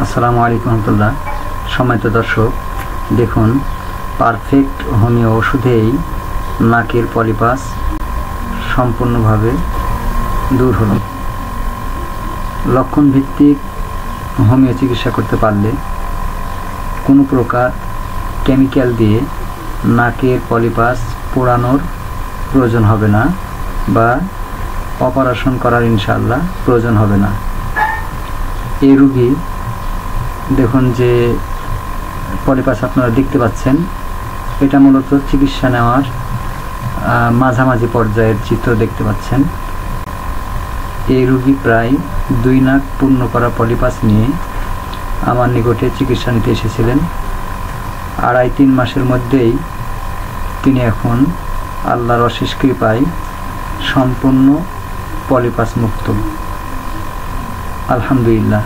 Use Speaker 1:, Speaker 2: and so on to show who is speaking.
Speaker 1: আসসালামু আলাইকুম রহমতুল্লাহ। সম্মানিত দর্শক, দেখুন পারফেক্ট হোমিও ওষুধেই নাকের পলিপাস সম্পূর্ণভাবে দূর হলো। লক্ষণ ভিত্তিক হোমিও চিকিৎসা করতে পারলে কোনো প্রকার কেমিক্যাল দিয়ে নাকের পলিপাস পোড়ানোর প্রয়োজন হবে না বা অপারেশন করার ইনশাআল্লাহ প্রয়োজন হবে না। এই রোগী দেখুন যে পলিপাস আপনারা দেখতে পাচ্ছেন, এটা মূলত চিকিৎসা নেওয়ার মাঝামাঝি পর্যায়ের চিত্র দেখতে পাচ্ছেন। এই রোগী প্রায় 2 নাক পূর্ণ করা পলিপাস নিয়ে আমার নিকটে চিকিৎসা নিতে এসেছিলেন। 2.5-3 মাসের মধ্যেই তিনি এখন আল্লাহর অশেষ কৃপায় সম্পূর্ণ পলিপাস মুক্ত, আলহামদুলিল্লাহ।